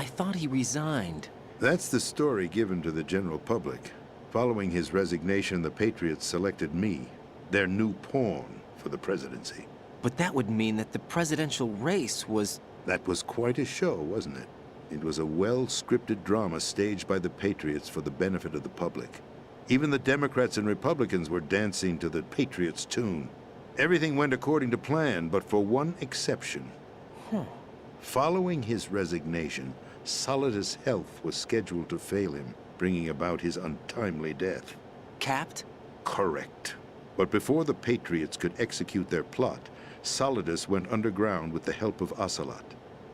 I thought he resigned. That's the story given to the general public. Following his resignation, the Patriots selected me, their new pawn, for the presidency. But that would mean that the presidential race was... That was quite a show, wasn't it? It was a well-scripted drama staged by the Patriots for the benefit of the public. Even the Democrats and Republicans were dancing to the Patriots' tune. Everything went according to plan, but for one exception. Following his resignation, Solidus' health was scheduled to fail him, bringing about his untimely death. Capped? Correct. But before the Patriots could execute their plot, Solidus went underground with the help of Ocelot.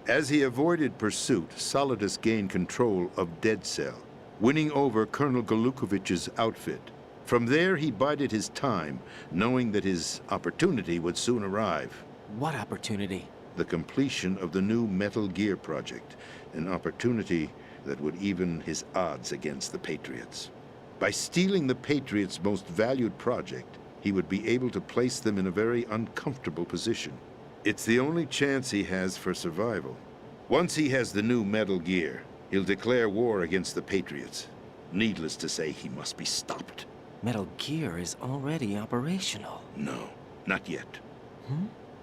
As he avoided pursuit, Solidus gained control of Dead Cell, winning over Colonel Golukovich's outfit. From there, he bided his time, knowing that his opportunity would soon arrive. What opportunity? The completion of the new Metal Gear project, an opportunity that would even his odds against the Patriots. By stealing the Patriots' most valued project, he would be able to place them in a very uncomfortable position. It's the only chance he has for survival. Once he has the new Metal Gear, he'll declare war against the Patriots. Needless to say, he must be stopped. Metal Gear is already operational. No, not yet.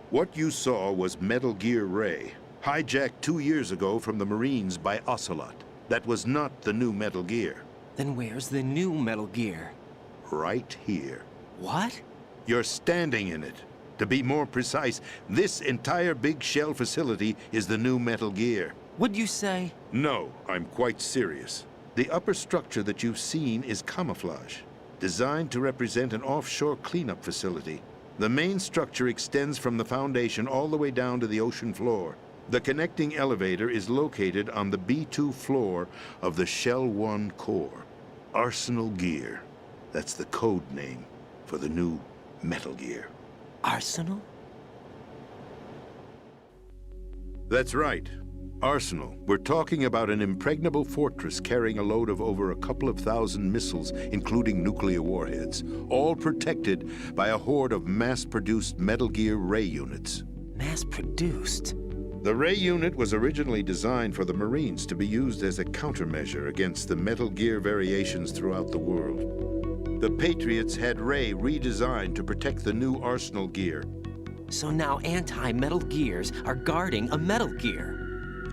What you saw was Metal Gear Ray, hijacked 2 years ago from the Marines by Ocelot. That was not the new Metal Gear. Then where's the new Metal Gear? Right here. What? You're standing in it. To be more precise, this entire big shell facility is the new Metal Gear. What'd you say? No, I'm quite serious. The upper structure that you've seen is camouflage, designed to represent an offshore cleanup facility. The main structure extends from the foundation all the way down to the ocean floor. The connecting elevator is located on the B2 floor of the Shell 1 core. Arsenal Gear. That's the code name for the new Metal Gear. Arsenal? That's right. Arsenal. We're talking about an impregnable fortress carrying a load of over a couple of thousand missiles, including nuclear warheads, all protected by a horde of mass-produced Metal Gear Ray units. Mass-produced? The Ray unit was originally designed for the Marines to be used as a countermeasure against the Metal Gear variations throughout the world. The Patriots had Ray redesigned to protect the new Arsenal Gear. So now anti-Metal Gears are guarding a Metal Gear.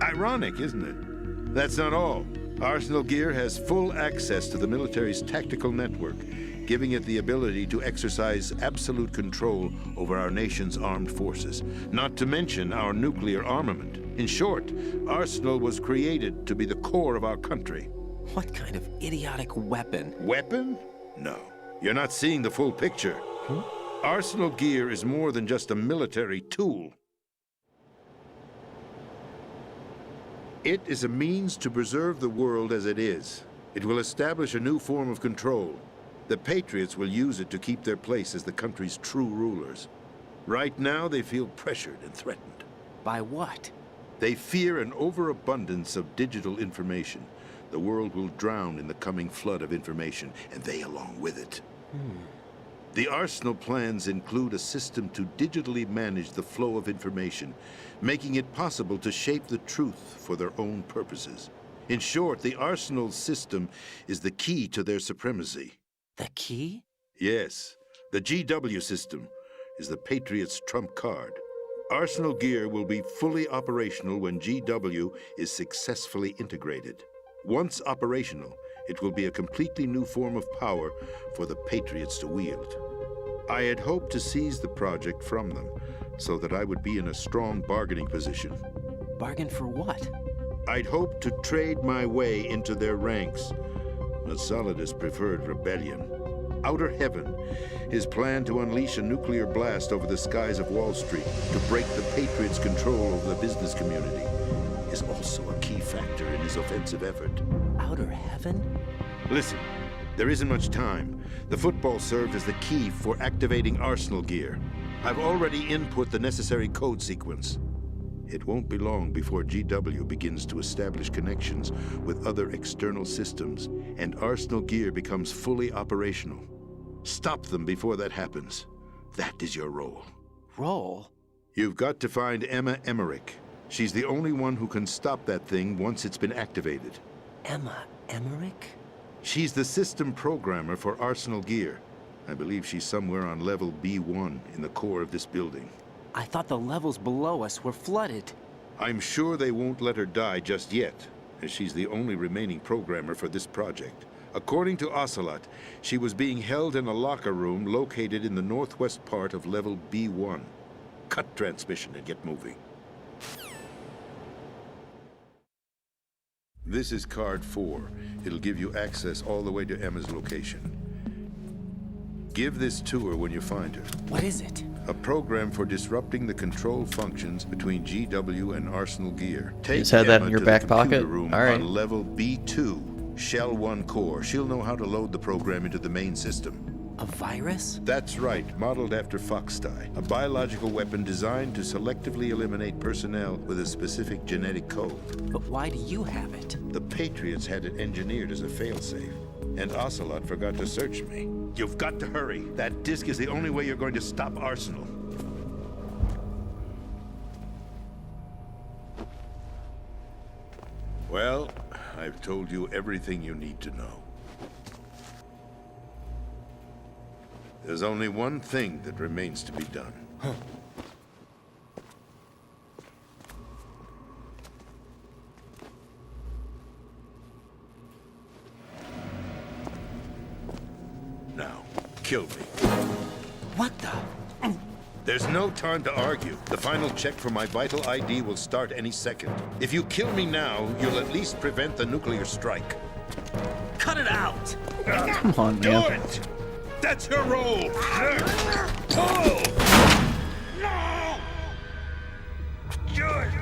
Ironic, isn't it? That's not all. Arsenal Gear has full access to the military's tactical network, giving it the ability to exercise absolute control over our nation's armed forces, not to mention our nuclear armament. In short, Arsenal was created to be the core of our country. What kind of idiotic weapon? Weapon? No. You're not seeing the full picture. Arsenal Gear is more than just a military tool. It is a means to preserve the world as it is. It will establish a new form of control. The Patriots will use it to keep their place as the country's true rulers. Right now, they feel pressured and threatened. By what? They fear an overabundance of digital information. The world will drown in the coming flood of information, and they along with it. The Arsenal plans include a system to digitally manage the flow of information, making it possible to shape the truth for their own purposes. In short, the Arsenal system is the key to their supremacy. The key? Yes. The GW system is the Patriots' trump card. Arsenal Gear will be fully operational when GW is successfully integrated. Once operational, it will be a completely new form of power for the Patriots to wield. I had hoped to seize the project from them, so that I would be in a strong bargaining position. Bargain for what? I'd hoped to trade my way into their ranks, but Solidus preferred rebellion. Outer Heaven, his plan to unleash a nuclear blast over the skies of Wall Street to break the Patriots' control over the business community, is also a key factor in his offensive effort. Outer Heaven? Listen, there isn't much time. The football served as the key for activating Arsenal Gear. I've already input the necessary code sequence. It won't be long before GW begins to establish connections with other external systems, and Arsenal Gear becomes fully operational. Stop them before that happens. That is your role. Role? You've got to find Emma Emmerich. She's the only one who can stop that thing once it's been activated. Emma Emmerich? She's the system programmer for Arsenal Gear. I believe she's somewhere on level B1 in the core of this building. I thought the levels below us were flooded. I'm sure they won't let her die just yet, as she's the only remaining programmer for this project. According to Ocelot, she was being held in a locker room located in the northwest part of level B1. Cut transmission and get moving. This is card 4. It'll give you access all the way to Emma's location. Give this to her when you find her. What is it? A program for disrupting the control functions between GW and Arsenal Gear. You just had that in your back pocket? Room all right. On level B2, Shell 1 core. She'll know how to load the program into the main system. A virus? That's right, modeled after Foxdie. A biological weapon designed to selectively eliminate personnel with a specific genetic code. But why do you have it? The Patriots had it engineered as a failsafe, and Ocelot forgot to search me. You've got to hurry. That disk is the only way you're going to stop Arsenal. Well, I've told you everything you need to know. There's only one thing that remains to be done. Huh. Now, kill me. What the? There's no time to argue. The final check for my vital ID will start any second. If you kill me now, you'll at least prevent the nuclear strike. Cut it out! Come on, Do man. it! That's your role! Pull! No! Do it!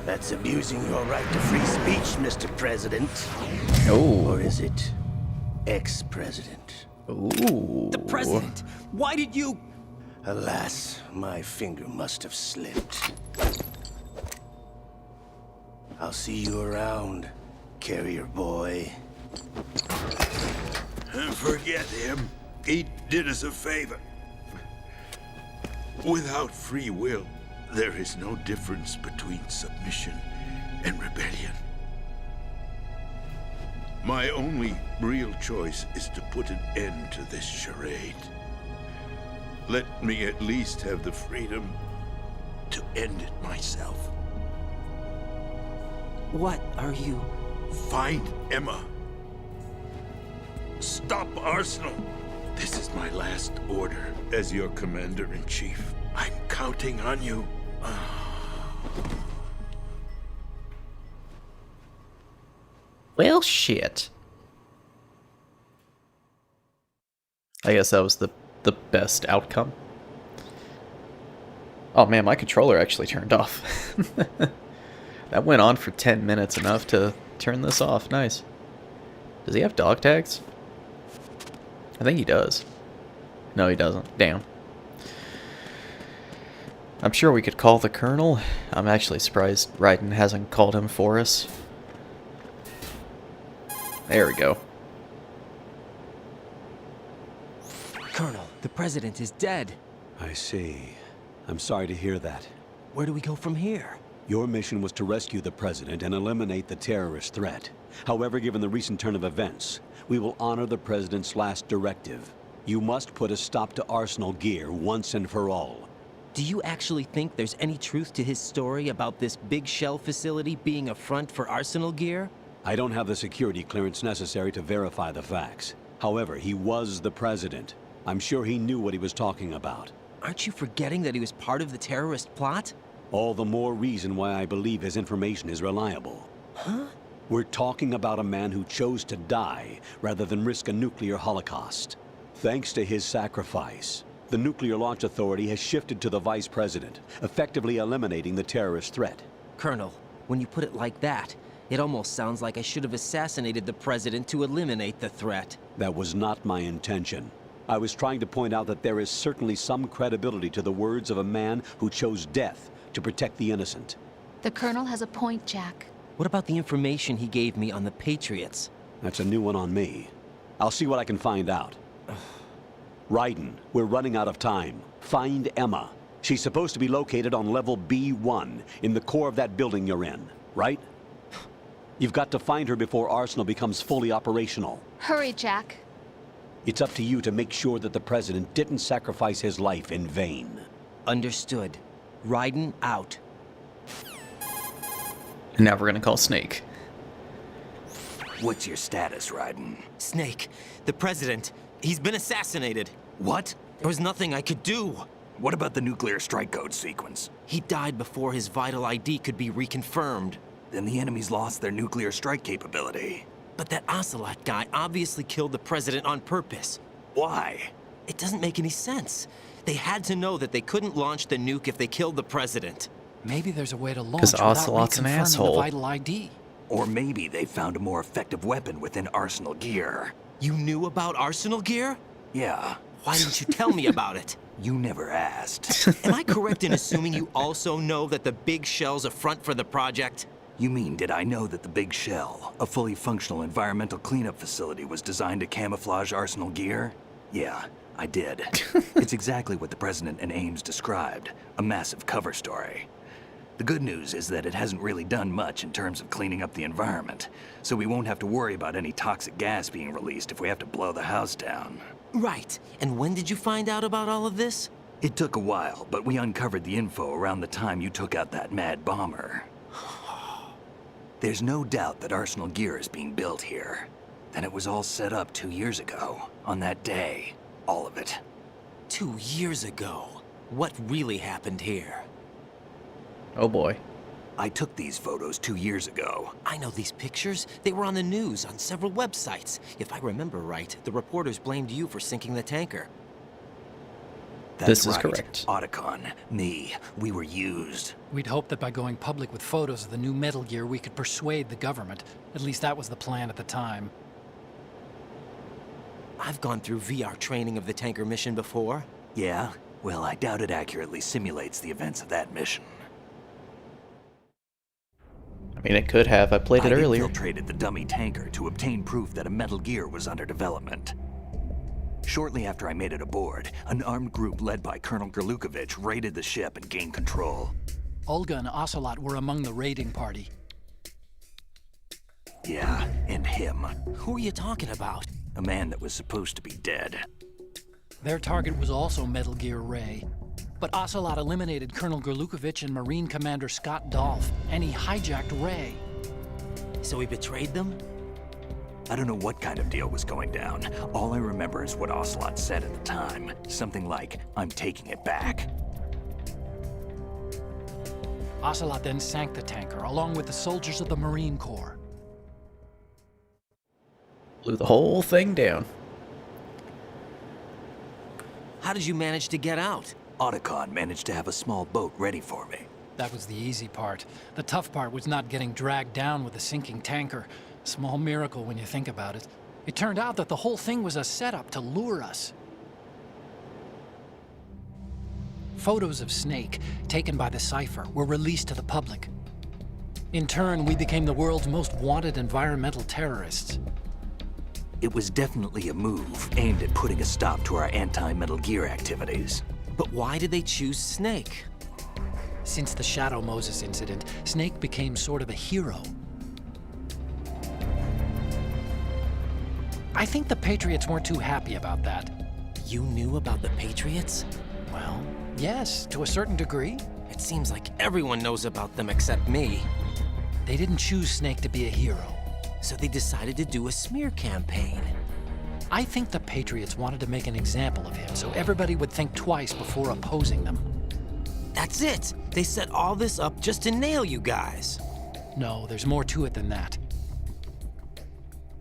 That's abusing your right to free speech, Mr. President. Oh. Or is it ex-president? Ooh. The president! Why did you... Alas, my finger must have slipped. I'll see you around, carrier boy. Forget him. He did us a favor. Without free will, there is no difference between submission and rebellion. My only real choice is to put an end to this charade. Let me at least have the freedom to end it myself. What are you... Find Emma. Stop Arsenal. This is my last order as your commander-in-chief. I'm counting on you. Well, shit. I guess that was the best outcome. Oh man, my controller actually turned off. That went on for 10 minutes, enough to turn this off. Nice. Does he have dog tags? I think he does. No, he doesn't. Damn. I'm sure we could call the Colonel. I'm actually surprised Raiden hasn't called him for us. There we go. Colonel, the president is dead. I see. I'm sorry to hear that. Where do we go from here? Your mission was to rescue the president and eliminate the terrorist threat. However, given the recent turn of events, we will honor the president's last directive. You must put a stop to Arsenal Gear once and for all. Do you actually think there's any truth to his story about this big shell facility being a front for Arsenal Gear? I don't have the security clearance necessary to verify the facts. However, he was the president. I'm sure he knew what he was talking about. Aren't you forgetting that he was part of the terrorist plot? All the more reason why I believe his information is reliable. Huh? We're talking about a man who chose to die rather than risk a nuclear holocaust. Thanks to his sacrifice, the Nuclear Launch Authority has shifted to the Vice President, effectively eliminating the terrorist threat. Colonel, when you put it like that, it almost sounds like I should have assassinated the president to eliminate the threat. That was not my intention. I was trying to point out that there is certainly some credibility to the words of a man who chose death to protect the innocent. The Colonel has a point, Jack. What about the information he gave me on the Patriots? That's a new one on me. I'll see what I can find out. Raiden, we're running out of time. Find Emma. She's supposed to be located on level B1, in the core of that building you're in, right? You've got to find her before Arsenal becomes fully operational. Hurry, Jack. It's up to you to make sure that the President didn't sacrifice his life in vain. Understood. Raiden out. And now we're gonna call Snake. What's your status, Raiden? Snake, the president, he's been assassinated. What? There was nothing I could do. What about the nuclear strike code sequence? He died before his vital ID could be reconfirmed. Then the enemy's lost their nuclear strike capability. But that Ocelot guy obviously killed the president on purpose. Why? It doesn't make any sense. They had to know that they couldn't launch the nuke if they killed the president. Maybe there's a way to launch 'Cause without Ocelot's an reconfirming asshole. the vital ID. Or maybe they found a more effective weapon within Arsenal gear. You knew about Arsenal gear? Yeah, Why didn't you tell me about it? you never asked. Am I correct in assuming you also know that the big shell's a front for the project? You mean, did I know that the Big Shell, a fully functional environmental cleanup facility, was designed to camouflage Arsenal gear? Yeah, I did. It's exactly what the President and Ames described, a massive cover story. The good news is that it hasn't really done much in terms of cleaning up the environment, so we won't have to worry about any toxic gas being released if we have to blow the house down. Right. And when did you find out about all of this? It took a while, but we uncovered the info around the time you took out that mad bomber. There's no doubt that Arsenal gear is being built here. Then it was all set up 2 years ago, on that day. All of it. 2 years ago. What really happened here? Oh boy. I took these photos 2 years ago. I know these pictures. They were on the news on several websites. If I remember right, the reporters blamed you for sinking the tanker. That's This is right. correct. Otacon, me, we were used. We'd hoped that by going public with photos of the new Metal Gear, we could persuade the government. At least that was the plan at the time. I've gone through VR training of the tanker mission before. Yeah? Well, I doubt it accurately simulates the events of that mission. I mean, it could have. I played it I earlier. infiltrated the dummy tanker to obtain proof that a Metal Gear was under development. Shortly after I made it aboard, an armed group led by Colonel Gerlukovich raided the ship and gained control. Olga and Ocelot were among the raiding party. Yeah, and him. Who are you talking about? A man that was supposed to be dead. Their target was also Metal Gear Ray. But Ocelot eliminated Colonel Gerlukovich and Marine Commander Scott Dolph, and he hijacked Ray. So he betrayed them? I don't know what kind of deal was going down. All I remember is what Ocelot said at the time. Something like, "I'm taking it back." Ocelot then sank the tanker, along with the soldiers of the Marine Corps. Blew the whole thing down. How did you manage to get out? Otacon managed to have a small boat ready for me. That was the easy part. The tough part was not getting dragged down with a sinking tanker. A small miracle when you think about it. It turned out that the whole thing was a setup to lure us. Photos of Snake, taken by the Cypher, were released to the public. In turn, we became the world's most wanted environmental terrorists. It was definitely a move aimed at putting a stop to our anti-Metal Gear activities. But why did they choose Snake? Since the Shadow Moses incident, Snake became sort of a hero. I think the Patriots weren't too happy about that. You knew about the Patriots? Well, yes, to a certain degree. It seems like everyone knows about them except me. They didn't choose Snake to be a hero. So they decided to do a smear campaign. I think the Patriots wanted to make an example of him so everybody would think twice before opposing them. That's it! They set all this up just to nail you guys. No, there's more to it than that.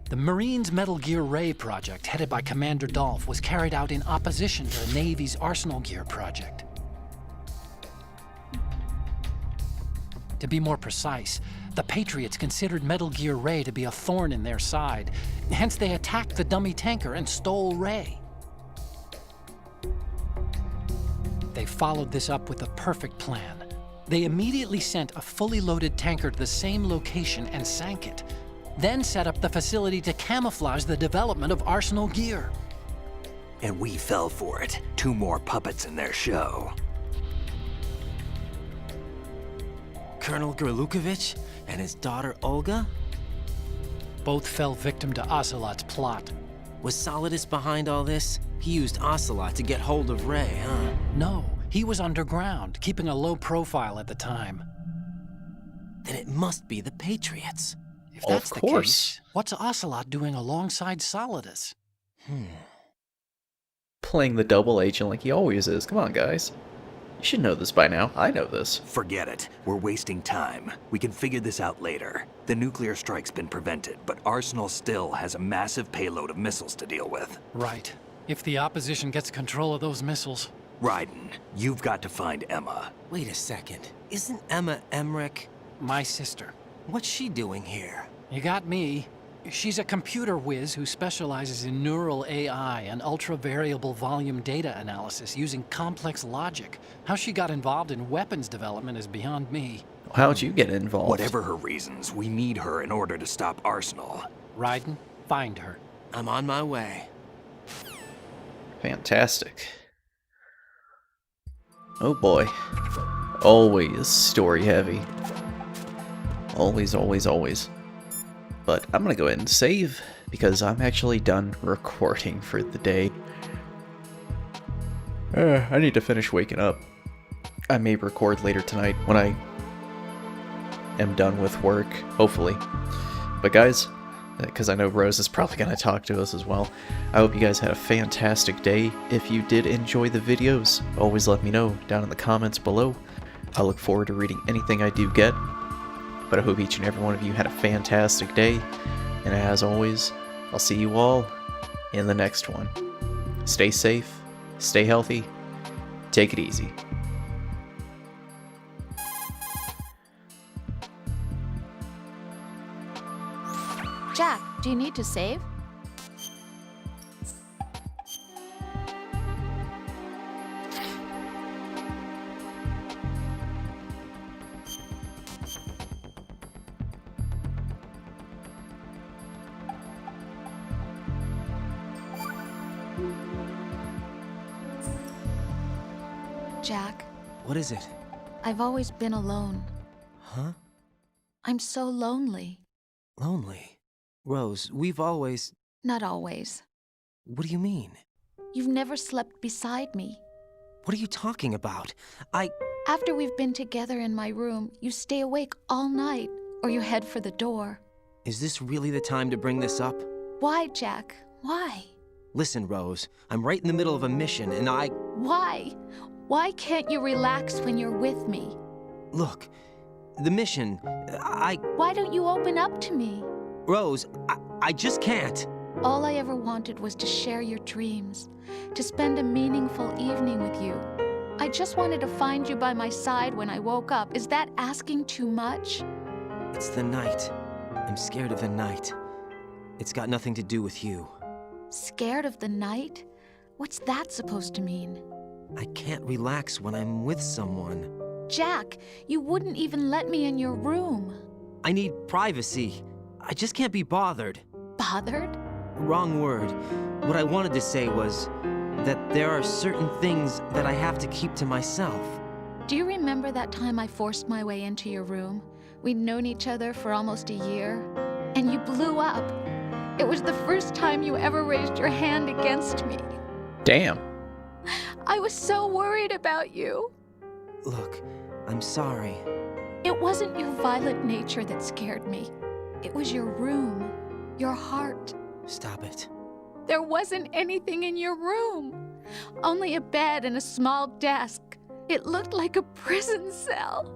The Marines' Metal Gear Ray project, headed by Commander Dolph, was carried out in opposition to the Navy's Arsenal Gear project. To be more precise, the Patriots considered Metal Gear Ray to be a thorn in their side. Hence, they attacked the dummy tanker and stole Ray. They followed this up with a perfect plan. They immediately sent a fully loaded tanker to the same location and sank it, then set up the facility to camouflage the development of Arsenal Gear. And we fell for it. 2 more puppets in their show. Colonel Gerlukovich and his daughter Olga? Both fell victim to Ocelot's plot. Was Solidus behind all this? He used Ocelot to get hold of Ray, huh? No, he was underground, keeping a low profile at the time. Then it must be the Patriots. If Of that's the course. case, what's Ocelot doing alongside Solidus? Playing the double agent like he always is. Come on, guys. You should know this by now. I know this. Forget it. We're wasting time. We can figure this out later. The nuclear strike's been prevented, but Arsenal still has a massive payload of missiles to deal with. Right. If the opposition gets control of those missiles. Raiden, you've got to find Emma. Wait a second. Isn't Emma Emmerich? My sister. What's she doing here? You got me. She's a computer whiz who specializes in neural AI and ultra-variable volume data analysis using complex logic. How she got involved in weapons development is beyond me. How'd you get involved? Whatever her reasons, we need her in order to stop Arsenal. Raiden, find her. I'm on my way. Fantastic. Oh boy. Always story heavy. Always, always, always. But I'm gonna go ahead and save because I'm actually done recording for the day. I need to finish waking up. I may record later tonight when I am done with work, hopefully. But guys, because I know Rose is probably going to talk to us as well, I hope you guys had a fantastic day. If you did enjoy the videos, always let me know down in the comments below. I look forward to reading anything I do get. But I hope each and every one of you had a fantastic day. And as always, I'll see you all in the next one. Stay safe, stay healthy, take it easy. Jack, do you need to save? Jack, What is it? I've always been alone. Huh? I'm so lonely. Lonely. Rose, we've always... Not always. What do you mean? You've never slept beside me. What are you talking about? After we've been together in my room, you stay awake all night, or you head for the door. Is this really the time to bring this up? Why, Jack? Why? Listen, Rose, I'm right in the middle of a mission, and Why? Why can't you relax when you're with me? Look, the mission, Why don't you open up to me? Rose, I just can't. All I ever wanted was to share your dreams, to spend a meaningful evening with you. I just wanted to find you by my side when I woke up. Is that asking too much? It's the night. I'm scared of the night. It's got nothing to do with you. Scared of the night? What's that supposed to mean? I can't relax when I'm with someone. Jack, you wouldn't even let me in your room. I need privacy. I just can't be bothered. Bothered? Wrong word. What I wanted to say was that there are certain things that I have to keep to myself. Do you remember that time I forced my way into your room? We'd known each other for almost a year, and you blew up. It was the first time you ever raised your hand against me. Damn. I was so worried about you. Look, I'm sorry. It wasn't your violent nature that scared me. It was your room, your heart. Stop it. There wasn't anything in your room. Only a bed and a small desk. It looked like a prison cell.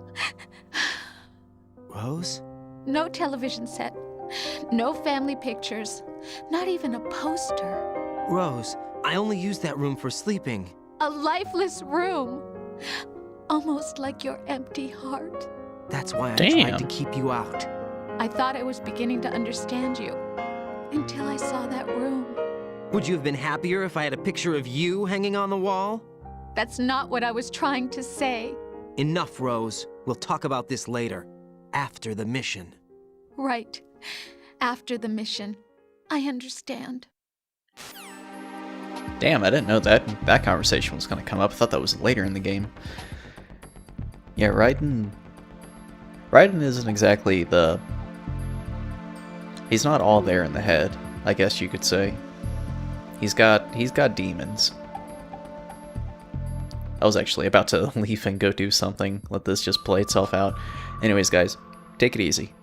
Rose? No television set. No family pictures. Not even a poster. Rose, I only use that room for sleeping. A lifeless room. Almost like your empty heart. That's why I Damn. tried to keep you out. I thought I was beginning to understand you. Until I saw that room. Would you have been happier if I had a picture of you hanging on the wall? That's not what I was trying to say. Enough, Rose. We'll talk about this later. After the mission. Right. After the mission. I understand. Damn, I didn't know that conversation was going to come up. I thought that was later in the game. Yeah, Raiden isn't exactly the... He's not all there in the head, I guess you could say. He's got demons. I was actually about to leave and go do something. Let this just play itself out. Anyways, guys, take it easy.